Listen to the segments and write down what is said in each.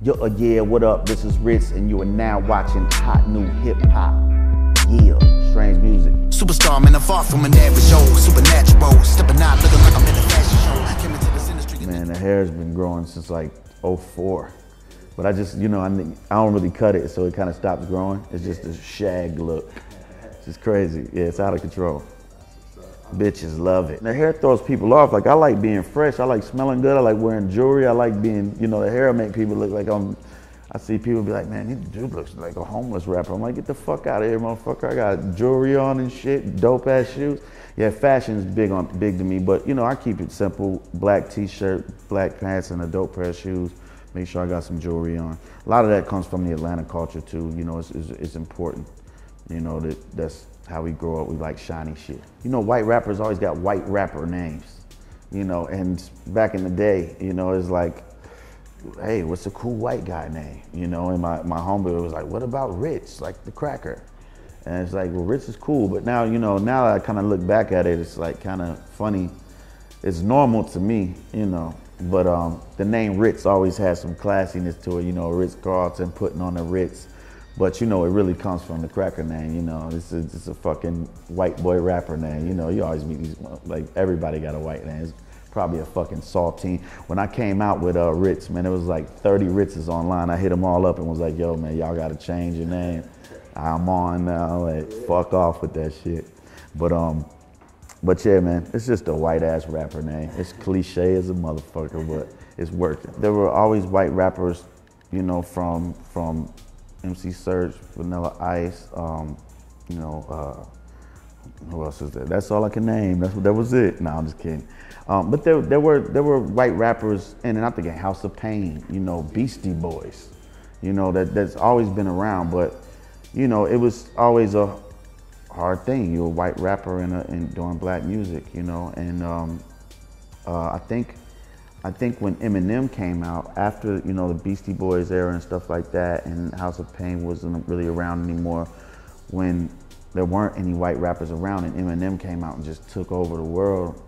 Yeah, what up? This is Ritz, and you are now watching hot new hip hop. Yeah, strange music. Superstar, man, I'm far from an average show. Supernatural, stepping out looking like I'm in a fashion show. Came into this industry. Man, the hair's been growing since like '04. But I just, I don't really cut it, so it kind of stops growing. It's just a shag look. It's just crazy. Yeah, it's out of control. Bitches love it. The hair throws people off. Like, I like being fresh. I like smelling good. I like wearing jewelry. I like being, the hair make people look like I see people be like, man, this dude looks like a homeless rapper. I'm like, get the fuck out of here, motherfucker. I got jewelry on and shit, dope ass shoes. Yeah, fashion is big to me, but I keep it simple. Black t-shirt, black pants, and a dope pair of shoes. Make sure I got some jewelry on. A lot of that comes from the Atlanta culture too. It's important. That's how we grow up. We like shiny shit. White rappers always got white rapper names. And back in the day, it's like, hey, what's a cool white guy name? And my homeboy was like, what about Rittz, like the cracker? And it's like, well, Rittz is cool, but now, now that I kind of look back at it, it's like kind of funny. It's normal to me, but the name Ritz always has some classiness to it, Ritz Carlton putting on the Ritz. But it really comes from the cracker name, it's a fucking white boy rapper name, you always meet these, like everybody got a white name. It's probably a fucking saltine. When I came out with Ritz, man, it was like 30 Ritzes online. I hit them all up and was like, yo, man, y'all gotta change your name. I'm on now, like, fuck off with that shit. But yeah, man, it's just a white ass rapper name. It's cliche as a motherfucker, but it's working. There were always white rappers, from MC Serge, Vanilla Ice, who else is there? That's all I can name. That was it. No, I'm just kidding. But there were white rappers, and I'm thinking House of Pain, Beastie Boys, that's always been around. But it was always a hard thing. You're a white rapper and doing black music, and I think when Eminem came out, after the Beastie Boys era and stuff like that, and House of Pain wasn't really around anymore, when there weren't any white rappers around and Eminem came out and just took over the world,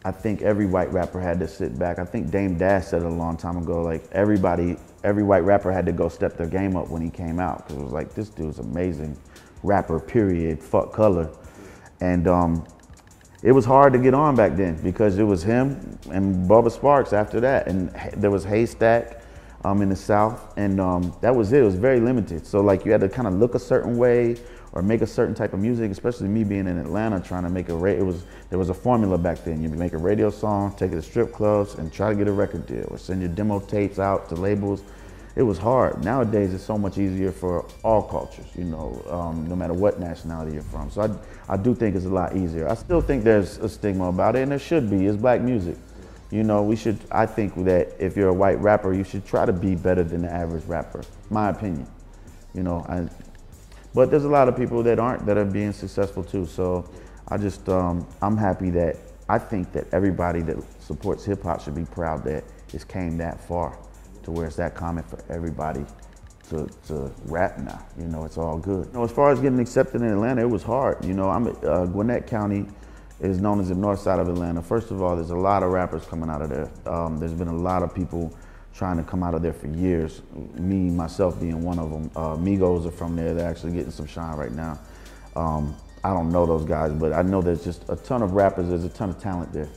I think every white rapper had to sit back. I think Dame Dash said it a long time ago, like every white rapper had to go step their game up when he came out, because it was like, this dude's amazing rapper, period, fuck color. And it was hard to get on back then because it was him and Bubba Sparxxx after that. And there was Haystack in the South, and that was it. It was very limited. So like you had to kind of look a certain way or make a certain type of music, especially me being in Atlanta trying to make there was a formula back then. You make a radio song, take it to strip clubs and try to get a record deal or send your demo tapes out to labels. It was hard. Nowadays, it's so much easier for all cultures, no matter what nationality you're from. So I do think it's a lot easier. I still think there's a stigma about it, and there should be. It's black music. I think that if you're a white rapper, you should try to be better than the average rapper, my opinion. But there's a lot of people that aren't, that are being successful too. So I just, I'm happy that, I think that everybody that supports hip hop should be proud that it's came that far, to where it's that common for everybody to rap now. It's all good. As far as getting accepted in Atlanta, it was hard. Gwinnett County is known as the north side of Atlanta. First of all, there's a lot of rappers coming out of there. There's been a lot of people trying to come out of there for years. Me, myself being one of them. Migos are from there. They're actually getting some shine right now. I don't know those guys, but I know there's just a ton of rappers. There's a ton of talent there.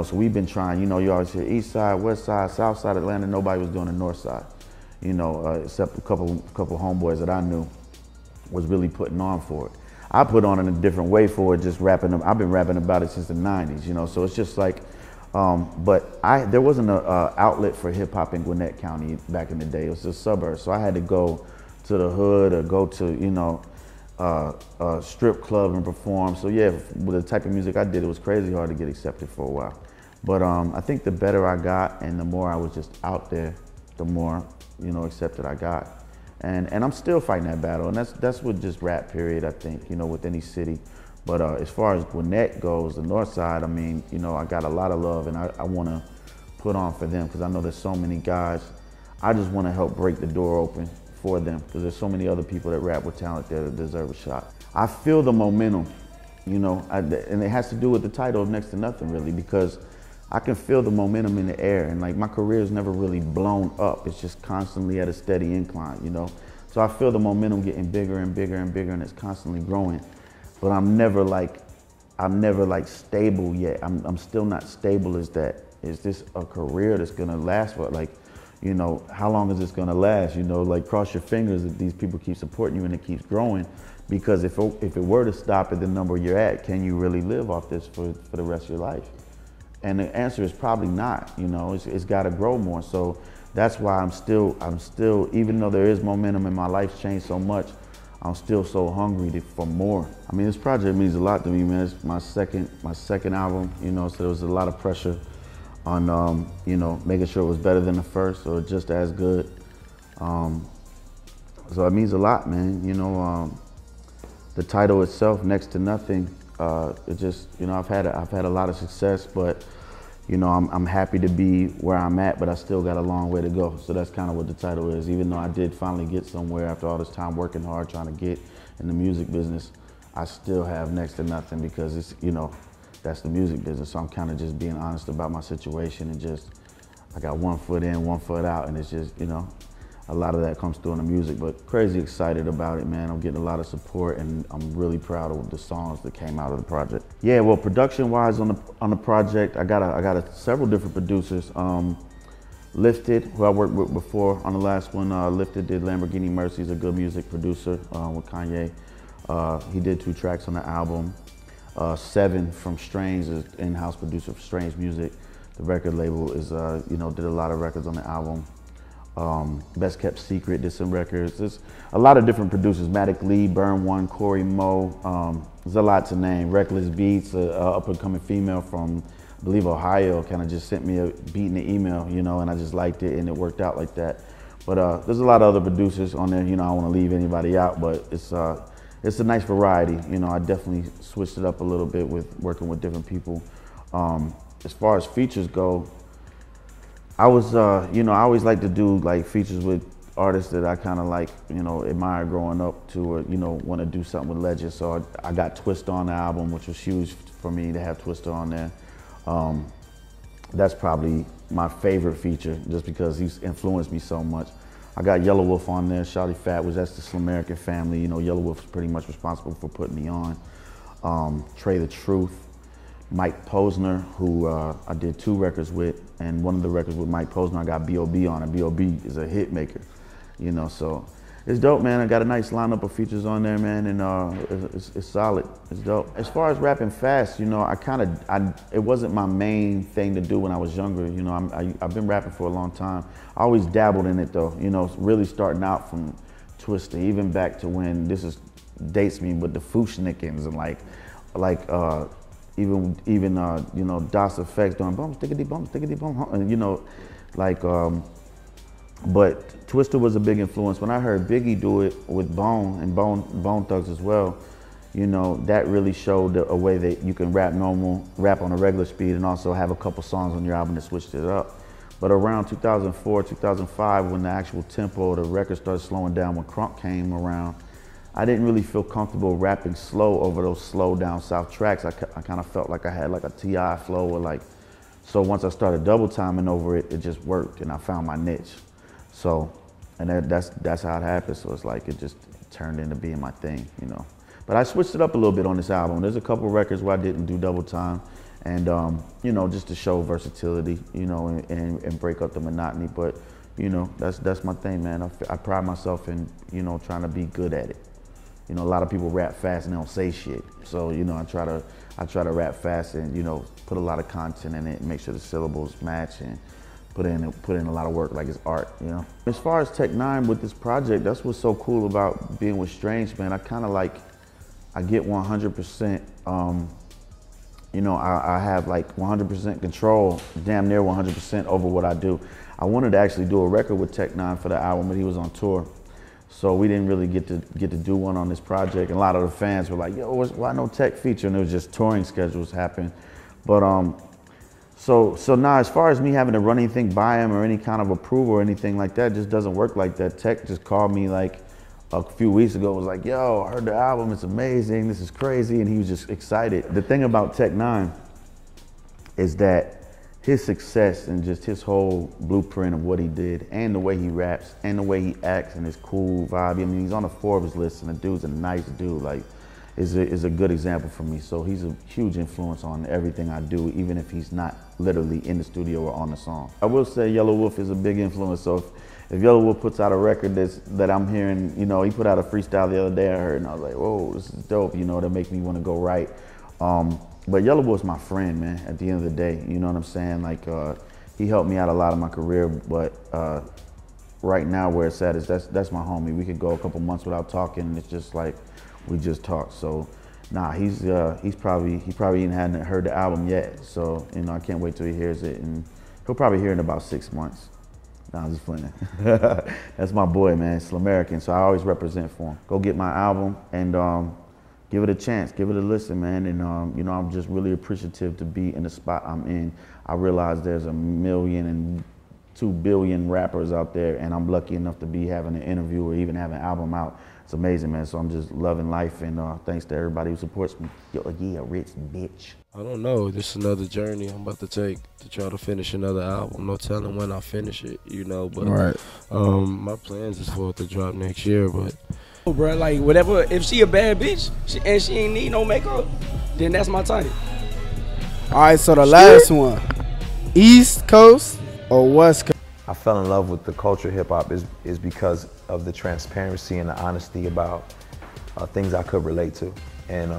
So we've been trying, you always hear east side, west side, south side Atlanta. Nobody was doing the north side, except a couple homeboys that I knew was really putting on for it. I put on in a different way for it, just rapping. I've been rapping about it since the 90s, so it's just like, but there wasn't an outlet for hip hop in Gwinnett County back in the day. It was a suburb, so I had to go to the hood or go to, a strip club and perform. So yeah, with the type of music I did, it was crazy hard to get accepted for a while. But I think the better I got and the more I was just out there, the more, accepted I got. And I'm still fighting that battle. And that's with just rap, period, I think, with any city. But as far as Gwinnett goes, the north side, I mean, I got a lot of love, and I want to put on for them because I know there's so many guys. I just want to help break the door open for them because there's so many other people that rap with talent there that deserve a shot. I feel the momentum, and it has to do with the title of Next to Nothing, really, because I can feel the momentum in the air, and like my career is never really blown up. It's just constantly at a steady incline, you know? So I feel the momentum getting bigger and bigger and bigger, and it's constantly growing. But I'm never like stable yet. I'm still not stable as that. Is this a career that's gonna last for, like, you know, how long is this gonna last? You know, like, cross your fingers that these people keep supporting you and it keeps growing. Because if it were to stop at the number you're at, can you really live off this for the rest of your life? And the answer is probably not. You know, it's got to grow more. So that's why I'm still, even though there is momentum and my life's changed so much, I'm still so hungry for more. I mean, this project means a lot to me, man. It's my second album, you know, so there was a lot of pressure on, you know, making sure it was better than the first or just as good. So it means a lot, man. You know, the title itself, Next to Nothing, it just, you know, I've had a lot of success, but, you know, I'm happy to be where I'm at, but I still got a long way to go. So that's kind of what the title is. Even though I did finally get somewhere after all this time working hard, trying to get in the music business, I still have next to nothing because it's, you know, that's the music business. So I'm kind of just being honest about my situation and just, I got one foot in, one foot out, and it's just, you know, a lot of that comes through in the music, but crazy excited about it, man. I'm getting a lot of support, and I'm really proud of the songs that came out of the project. Yeah, well, production-wise on the project, I got several different producers. Lifted, who I worked with before on the last one, Lifted did Lamborghini Mercy. He's a good music producer with Kanye. He did 2 tracks on the album. Seven from Strange is in-house producer for Strange Music. The record label is, you know, did a lot of records on the album. Best Kept Secret did some records. There's a lot of different producers. Matic Lee, Burn One, Corey Moe. There's a lot to name. Reckless Beats, up-and-coming female from, I believe, Ohio, kind of just sent me a beat in the email, you know, and I just liked it, and it worked out like that. But there's a lot of other producers on there. You know, I don't want to leave anybody out, but it's a nice variety. You know, I definitely switched it up a little bit with working with different people. As far as features go, I was, you know, I always like to do like features with artists that I kind of like, you know, admire growing up to, or, you know, want to do something with legends. So I got Twista on the album, which was huge for me to have Twista on there. That's probably my favorite feature just because he's influenced me so much. I got Yelawolf on there, Shawty Fat, which that's the Slamerican family. You know, Yelawolf's pretty much responsible for putting me on. Trey the Truth. Mike Posner, who I did 2 records with, and one of the records with Mike Posner, I got B.O.B. on, and B.O.B. is a hit maker, you know, so it's dope, man. I got a nice lineup of features on there, man, and it's solid, it's dope. As far as rapping fast, you know, it wasn't my main thing to do when I was younger, you know, I've been rapping for a long time. I always dabbled in it though, you know, really starting out from Twista, even back to when, dates me with the Fushnikins and like, even you know, Das Effects doing bum, stickity bum, and you know, like, but Twista was a big influence. When I heard Biggie do it with Bone and Bone Thugs as well, you know, that really showed a way that you can rap on a regular speed, and also have a couple songs on your album that switched it up. But around 2004, 2005, when the actual tempo of the record started slowing down, when Crunk came around, I didn't really feel comfortable rapping slow over those slow down South tracks. I kind of felt like I had like a T.I. flow, or like, so once I started double timing over it, it just worked, and I found my niche. So, and that's how it happened. So it's like, it just turned into being my thing, you know. But I switched it up a little bit on this album. There's a couple records where I didn't do double time, and you know, just to show versatility, you know, and break up the monotony. But you know, that's my thing, man. I pride myself in, you know, trying to be good at it. You know, a lot of people rap fast and they don't say shit. So, you know, I try to rap fast and, you know, put a lot of content in it and make sure the syllables match and put in a lot of work like it's art, you know. As far as Tech Nine with this project, that's what's so cool about being with Strange, man. I kind of like, I get 100%, you know, I have like 100% control, damn near 100% over what I do. I wanted to actually do a record with Tech Nine for the album, but he was on tour. So we didn't really get to do one on this project. And a lot of the fans were like, yo, why no Tech feature? And it was just touring schedules happened. But so now as far as me having to run anything by him or any kind of approval or anything like that, it just doesn't work like that. Tech just called me like a few weeks ago, was like, yo, I heard the album, it's amazing, this is crazy. And he was just excited. The thing about Tech Nine is that his success and just his whole blueprint of what he did and the way he raps and the way he acts and his cool vibe. I mean, he's on the Forbes list and the dude's a nice dude, like, is a good example for me. So he's a huge influence on everything I do, even if he's not literally in the studio or on the song. I will say Yelawolf is a big influence. So if Yelawolf puts out a record that I'm hearing, you know, he put out a freestyle the other day I heard and I was like, whoa, this is dope, you know, that makes me want to go write. But Yelawolf's my friend, man, at the end of the day, you know what I'm saying? Like, he helped me out a lot of my career, but right now where it's at is that's my homie. We could go a couple months without talking and it's just like, we just talked. So, nah, he probably even hadn't heard the album yet. So, you know, I can't wait till he hears it and he'll probably hear it in about 6 months. Nah, I'm just playing. That's my boy, man, it's American, so I always represent for him. Go get my album and, give it a chance, give it a listen, man. And you know, I'm just really appreciative to be in the spot I'm in. I realize there's 1,000,000,002 billion rappers out there, and I'm lucky enough to be having an interview or even have an album out. It's amazing, man. So I'm just loving life, and thanks to everybody who supports me. Yo, yeah, Ritz, bitch. I don't know. This is another journey I'm about to take to try to finish another album. No telling when I'll finish it, you know. But my plans is for it to drop next year, but. Bro, like whatever, if she a bad bitch and she ain't need no makeup, then that's my type. All right, so the last one, East Coast or West Coast? I fell in love with the culture of hip hop is because of the transparency and the honesty about things I could relate to, and